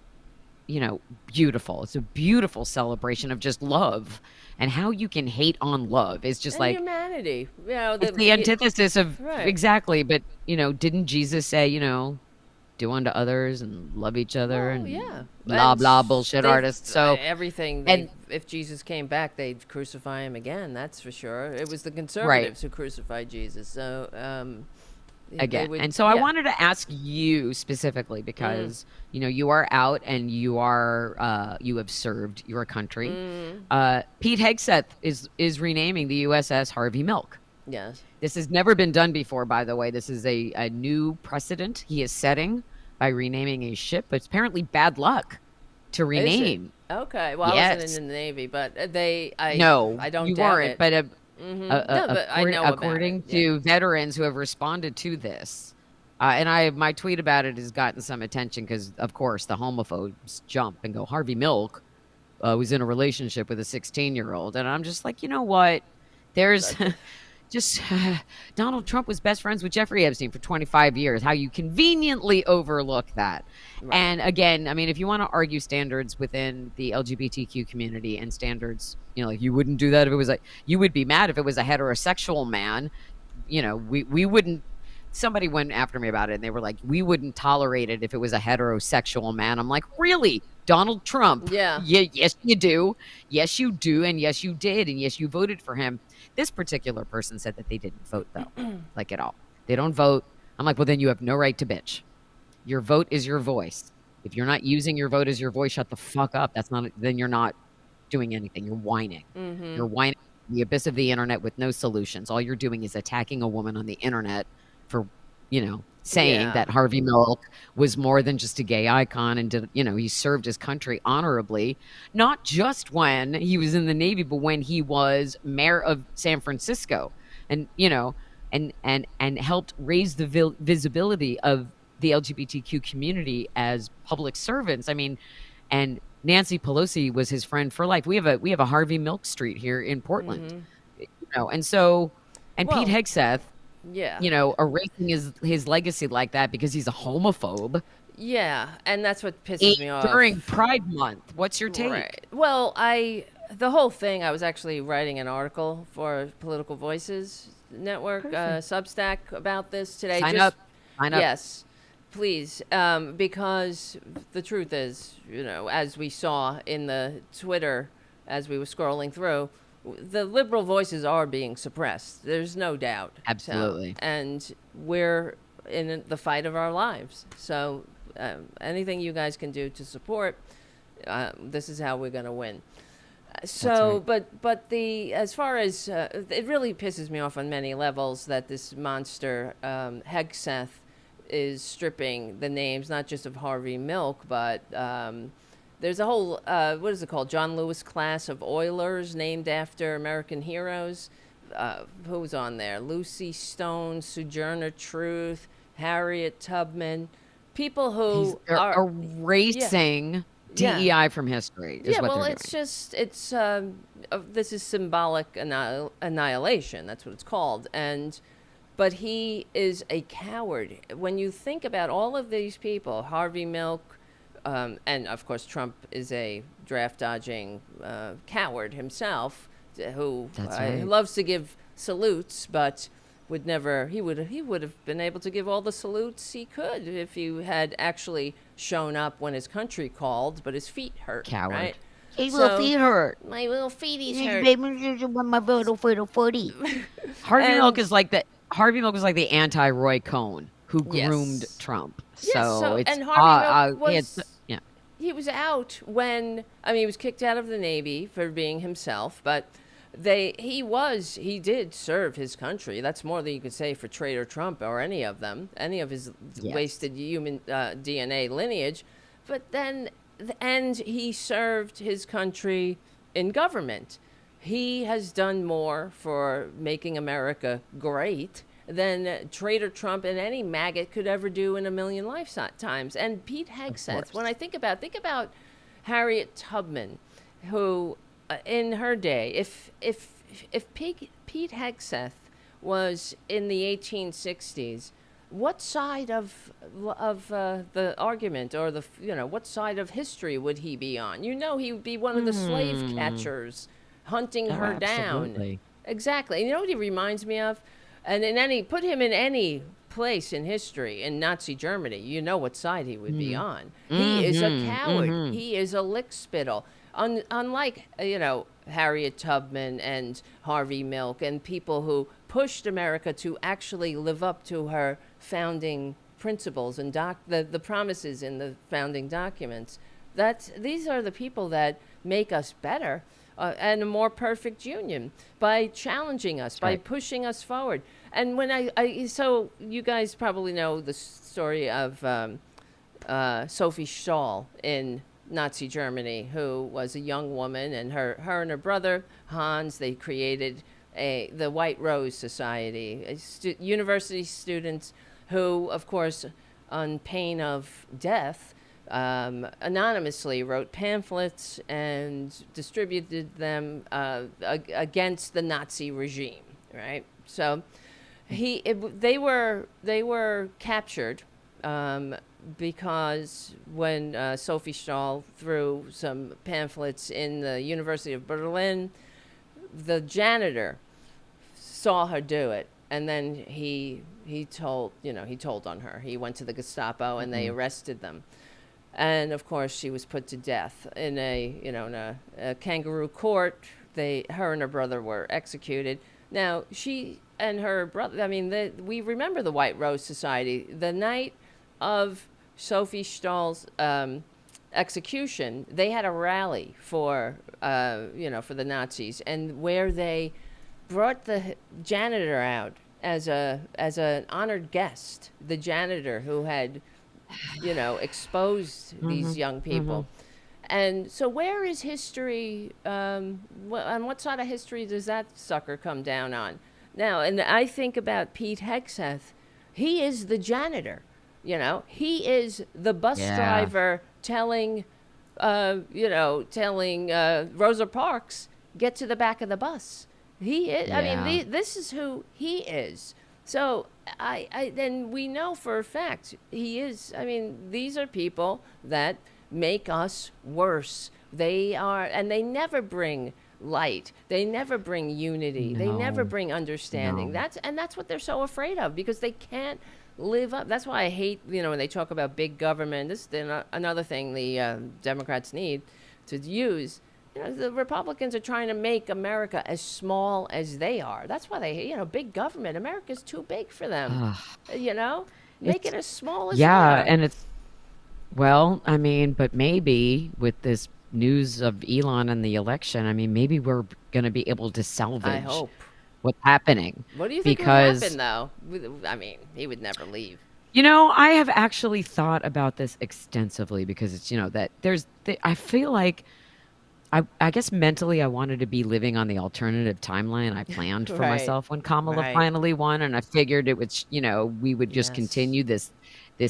beautiful. It's a beautiful celebration of just love and how you can hate on love. It's just and like humanity. it's the antithesis of Right. exactly. But didn't Jesus say do unto others and love each other and yeah. blah And blah bullshit they've- artists. So everything. and- If Jesus came back, they'd crucify him again. That's for sure. It was the conservatives who crucified Jesus. So they again. would- And so I yeah. wanted to ask you specifically because you are out and you are you have served your country. Pete Hegseth is renaming the USS Harvey Milk. Yes. This has never been done before, by the way. This is a new precedent he is setting by renaming a ship. But it's apparently bad luck to Is it? rename. Okay. Well, I Yes. wasn't in the Navy, but I don't you doubt weren't. it. But No, but I know about according it, to veterans who have responded to this, And my tweet about it has gotten some attention because, of course, the homophobes jump and go, Harvey Milk was in a relationship with a 16-year-old. And I'm just like, you know what? There's just Donald Trump was best friends with Jeffrey Epstein for 25 years. How you conveniently overlook that. Right. And again, I mean, if you want to argue standards within the LGBTQ community and standards, like you wouldn't do that if it was you would be mad if it was a heterosexual man. We wouldn't. Somebody went after me about it and they were like, we wouldn't tolerate it if it was a heterosexual man. I'm like, really? Donald Trump? Yeah. Yes, you do. Yes, you do. And yes, you did. And yes, you voted for him. This particular person said that they didn't vote, though, like at all. They don't vote. I'm like, well, then you have no right to bitch. Your vote is your voice. If you're not using your vote as your voice, shut the fuck up. Then you're not doing anything. You're whining. Mm-hmm. You're whining in the abyss of the internet with no solutions. All you're doing is attacking a woman on the internet for, saying that Harvey Milk was more than just a gay icon and he served his country honorably, not just when he was in the Navy, but when he was mayor of San Francisco and helped raise the visibility of the LGBTQ community as public servants. I mean, and Nancy Pelosi was his friend for life. We have a Harvey Milk Street here in Portland, and so, Pete Hegseth, erasing his legacy like that because he's a homophobe. Yeah, and that's what pisses me off. During Pride Month. What's your take? Right. Well, the whole thing, I was actually writing an article for Political Voices Network, Substack, about this today. Sign up. Yes, please, because the truth is, as we saw in the Twitter, as we were scrolling through, the liberal voices are being suppressed. There's no doubt. Absolutely. And we're in the fight of our lives. So anything you guys can do to support, this is how we're going to win. So, right. but as far as it really pisses me off on many levels that this monster Hegseth is stripping the names not just of Harvey Milk, but there's a whole, what is it called? John Lewis class of Oilers named after American heroes. Who's on there? Lucy Stone, Sojourner Truth, Harriet Tubman. People who are erasing DEI from history. Is what they're doing. This is symbolic annihilation. That's what it's called. But he is a coward. When you think about all of these people, Harvey Milk, and of course Trump is a draft-dodging coward himself, who loves to give salutes, but would never. He would have been able to give all the salutes he could if he had actually shown up when his country called, but his feet hurt. Coward. Right? His little feet hurt. My little feeties hurt. My little footy. Harvey Milk is like the anti-Roy Cohn who groomed Trump. So it's and Harvey Milk was yeah. He was out when he was kicked out of the Navy for being himself, but he did serve his country. That's more than you could say for traitor Trump or any of them, any of his wasted human DNA lineage. But then, and he served his country in government. He has done more for making America great than traitor Trump and any maggot could ever do in a million lifetimes. And Pete Hegseth, when I think about Harriet Tubman, who in her day, if Pete Hegseth was in the 1860s, what side of the argument or what side of history would he be on? He would be one of the slave catchers hunting her down. Exactly. You know what he reminds me of? And put him in any place in history in Nazi Germany, you know what side he would be on. He is a coward. He is a lickspittle. Unlike Harriet Tubman and Harvey Milk and people who pushed America to actually live up to her founding principles and the promises in the founding documents. These are the people that make us better. And a more perfect union by challenging us, by pushing us forward. And when so you guys probably know the story of Sophie Scholl in Nazi Germany, who was a young woman, and her and her brother Hans, they created the White Rose Society. University students who, of course, on pain of death, anonymously wrote pamphlets and distributed them against the Nazi regime, right? So they were captured because when Sophie Stahl threw some pamphlets in the University of Berlin, the janitor saw her do it, and then he told on her. He went to the Gestapo, and they arrested them. And of course, she was put to death in a kangaroo court. Her and her brother were executed. Now, she and her brother, we remember the White Rose Society. The night of Sophie Stahl's execution, they had a rally for the Nazis, and where they brought the janitor out as an honored guest, the janitor who had exposed these young people. And so where is history, on what side of history does that sucker come down on? Now, and I think about Pete Hegseth. He is the janitor, he is the bus driver telling Rosa Parks, get to the back of the bus. He is, this is who he is. So then we know for a fact he is. These are people that make us worse. They are, and they never bring light. They never bring unity. They never bring understanding. That's what they're so afraid of, because they can't live up. That's why I hate, when they talk about big government. This is another thing the Democrats need to use. The Republicans are trying to make America as small as they are. That's why they, big government. America's too big for them. Make it as small as they are. And it's, but maybe with this news of Elon and the election, maybe we're going to be able to salvage what's happening. What do you think would happen, though? He would never leave. I have actually thought about this extensively, because it's, that I feel like, I guess mentally I wanted to be living on the alternative timeline I planned for myself when Kamala finally won, and I figured it was, we would just continue this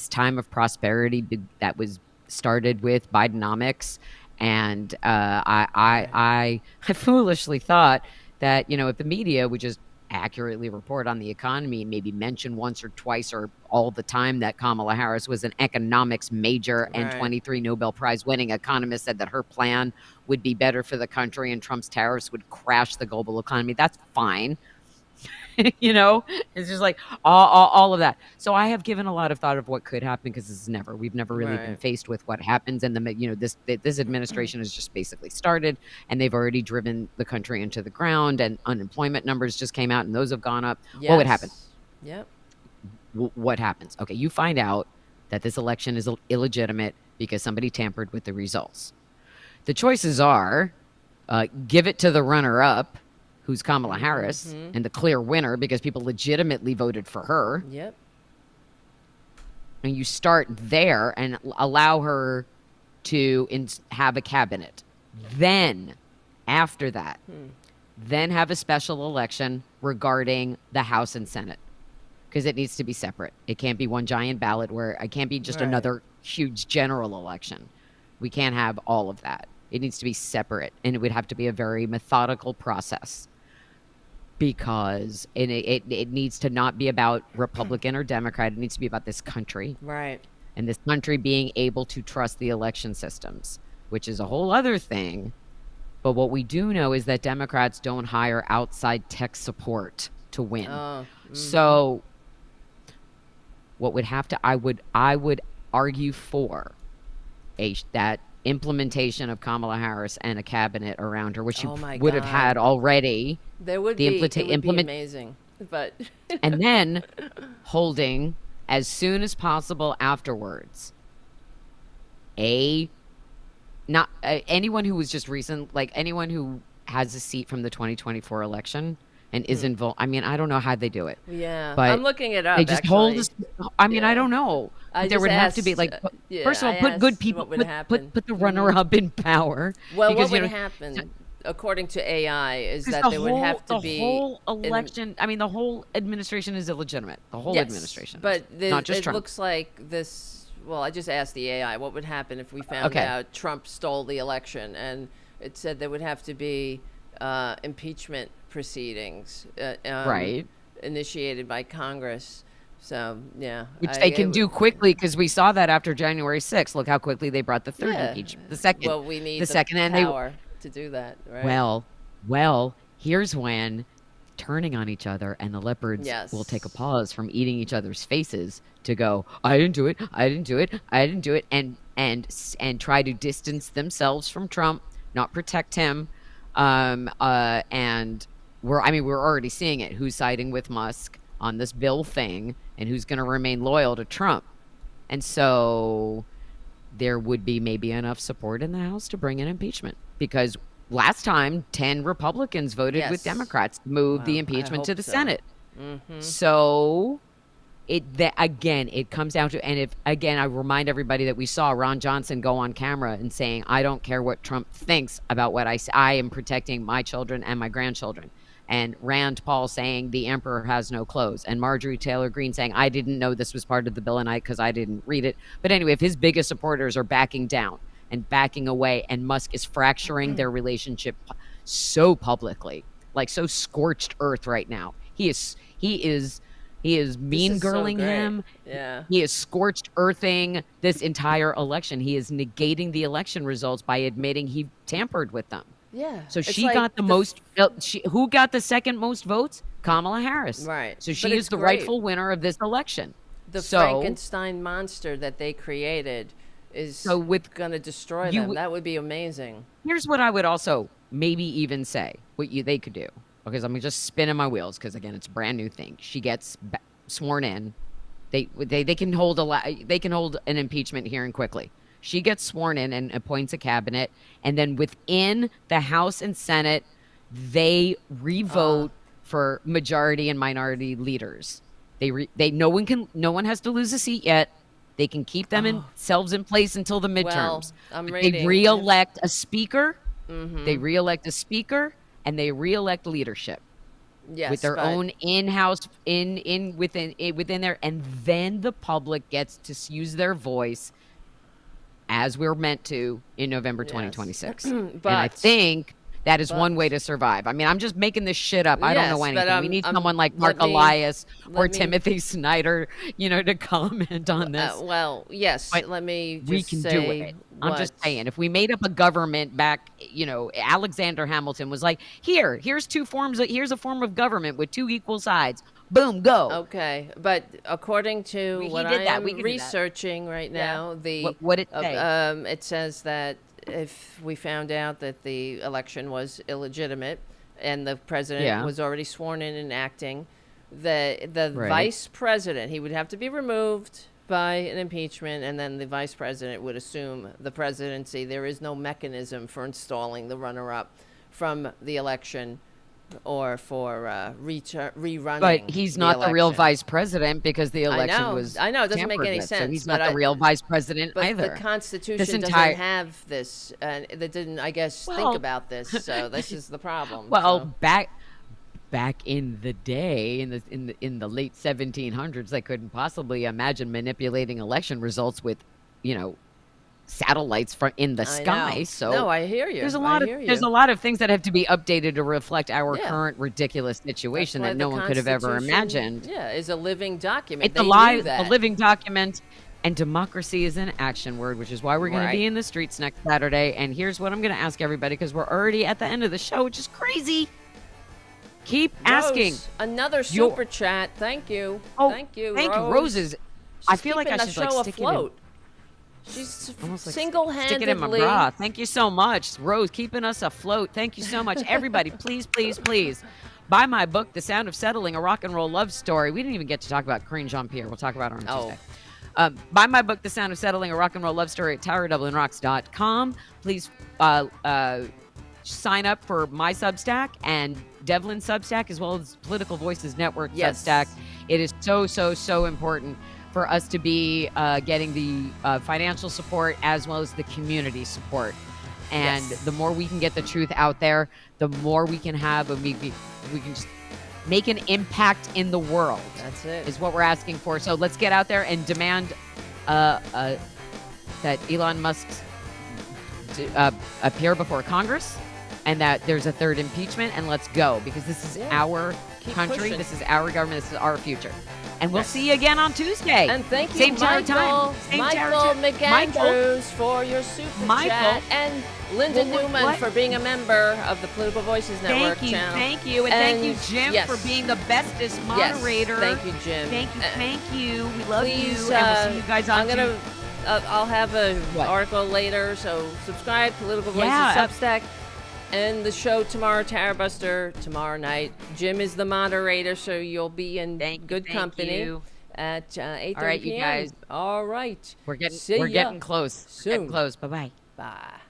time of prosperity that was started with Bidenomics, and I foolishly thought that if the media would just accurately report on the economy and maybe mention once or twice or all the time that Kamala Harris was an economics major and 23 Nobel Prize winning economist, said that her plan would be better for the country and Trump's tariffs would crash the global economy. That's fine. It's just like all of that. So I have given a lot of thought of what could happen, because we've never really been faced with what happens. And this administration has just basically started, and they've already driven the country into the ground, and unemployment numbers just came out and those have gone up. What would happen? Yep. What happens? Okay. You find out that this election is illegitimate because somebody tampered with the results. The choices are, give it to the runner up, who's Kamala Harris, and the clear winner because people legitimately voted for her. Yep. And you start there and allow her to have a cabinet. Then, after that, then have a special election regarding the House and Senate, because it needs to be separate. It can't be one giant ballot where it can't be just another huge general election. We can't have all of that. It needs to be separate, and it would have to be a very methodical process, because it needs to not be about Republican or Democrat. It needs to be about this country. Right. And this country being able to trust the election systems, which is a whole other thing. But what we do know is that Democrats don't hire outside tech support to win. So what would have to, I would argue for that implementation of Kamala Harris and a cabinet around her, which she would have had already. There would be amazing, but and then holding as soon as possible afterwards anyone who was just recent, like anyone who has a seat from the 2024 election and is involved. I don't know how they do it. Yeah, but I'm looking it up. They just hold this. I don't know. There would have to be first of all, put good people. Put the runner-up in power. Well, what would happen? according to AI, is Because that there would have to the be whole an- election. I mean, the whole administration is illegitimate. The whole Yes, administration, but not just it Trump. looks like this. Well, I just asked the AI what would happen if we found Okay. out Trump stole the election, and it said there would have to be impeachment proceedings, Right. initiated by Congress. So yeah, Which they can do quickly, because we saw that after January 6th. Look how quickly they brought the third Yeah. impeachment, the second. Well, we need the second, and power to do that, right? Well, here's when turning on each other, and the leopards Yes. will take a pause from eating each other's faces to go, I didn't do it, I didn't do it, I didn't do it, and try to distance themselves from Trump, not protect him. And we're already seeing it. Who's siding with Musk on this bill thing, and who's going to remain loyal to Trump? And so there would be maybe enough support in the House to bring in impeachment, because last time 10 Republicans voted with Yes. Democrats to move the Wow, I impeachment to hope the so. Senate. So it comes down to, and if again, I remind everybody that we saw Ron Johnson go on camera and saying, I don't care what Trump thinks about what I say. I am protecting my children and my grandchildren. And Rand Paul saying the emperor has no clothes, and Marjorie Taylor Greene saying, I didn't know this was part of the bill, and because I didn't read it. But anyway, if his biggest supporters are backing down and backing away, and Musk is fracturing their relationship so publicly, like so scorched earth right now. He is mean is so girling great. him. Yeah. He is scorched earthing this entire election. He is negating the election results by admitting he tampered with them. Yeah. So It's she like got the most. Who got the second most votes? Kamala Harris. Right. So But she it's is the great. rightful winner of this election. The So- Frankenstein monster that they created is So with- going to destroy you- them. That would be amazing. Here's what I would also maybe even say they could do, because I'm just spinning my wheels, because again, it's a brand new thing. She gets sworn in. They can hold an impeachment hearing quickly. She gets sworn in and appoints a cabinet, and then within the House and Senate, they revote for majority and minority leaders. No one has to lose a seat yet. They can keep themselves in place until the midterms. Well, I'm But reading. They re-elect a speaker. They re-elect a speaker, and they re-elect leadership Yes, with their but- own in-house within there, and then the public gets to use their voice as we're meant to in November 2026. And I But- think that is one way to survive. I mean, I'm just making this shit up. I don't know Yes, but, anything. We need someone like let Mark me- Elias or let me- Timothy Snyder, to comment on this. well, yes. But Let me just We can say do it. I'm just what- saying, if we made up a government back, Alexander Hamilton was like, here's here's a form of government with two equal sides. Boom, go. Okay, but according to He what did I that. am We can do that. researching right now, What'd it say? it says that if we found out that the election was illegitimate and the president was already sworn in and acting, the Right. vice president, he would have to be removed by an impeachment, and then the vice president would assume the presidency. There is no mechanism for installing the runner-up from the election or for rerunning. But he's not the real election. vice president, because the election know, was I know, it doesn't make tampered any with, so sense, he's but not the real vice president But either. the Constitution This doesn't entire- have this, and that didn't, I guess, Well- think about this. So this is the problem. Well, so. back in the day, in the late 1700s, they couldn't possibly imagine manipulating election results with, satellites in the I sky. know. So No, I hear you. There's a I lot hear you. there's a lot of things that have to be updated to reflect our Yeah. current ridiculous situation That's why that no the one could have ever Constitution, imagined. Yeah, is a living document. It's They a knew that. living document, and democracy is an action word, which is why we're going to be Right. in the streets next Saturday. And here's what I'm going to ask everybody, because we're already at the end of the show, which is crazy. Keep asking. Rose, another Your- super chat. Thank you. Oh, thank you. Thank you, Rose. Roses. I She's feel like I keeping the should show stick it in. afloat. She's Almost like single-handedly. stick it in my bra. Thank you so much, Rose, keeping us afloat. Thank you so much, everybody. Please, please, please, buy my book, The Sound of Settling: A Rock and Roll Love Story. We didn't even get to talk about Corinne Jean-Pierre. We'll talk about her on Tuesday. Buy my book, The Sound of Settling: A Rock and Roll Love Story, at TowerDublinRocks.com. Please sign up for my Substack and Devlin Substack, as well as Political Voices Network Yes. Substack. It is so, so, so important for us to be getting the financial support as well as the community support And Yes. the more we can get the truth out there, the more we can have, and we can just make an impact in the world. That's it. Is what we're asking for. So let's get out there and demand that Elon Musk appear before Congress, and that there's a third impeachment, and let's go, because this is our Keep country, pushing. this is our government, this is our future. And we'll Yes. see you again on Tuesday. And thank you, Same Michael, time. Same Michael Michael. McAndrews, for your super Michael. chat, and Linda What- Newman what? for being a member of the Political Voices Network Thank you, channel. thank you, and thank you, And Jim, yes. for being the bestest Yes, moderator. thank you, Jim. Thank you. We love Please, you, and we'll see you guys on I'm gonna. I'll have an What? article later, so subscribe to Political Voices Yeah, Substack, and the show tomorrow, Tara Buster, tomorrow night. Jim is the moderator, so you'll be in good company you. at 8:30 All right, you p.m. guys. All right, We're See ya getting close. soon. Getting close. Bye-bye. Bye.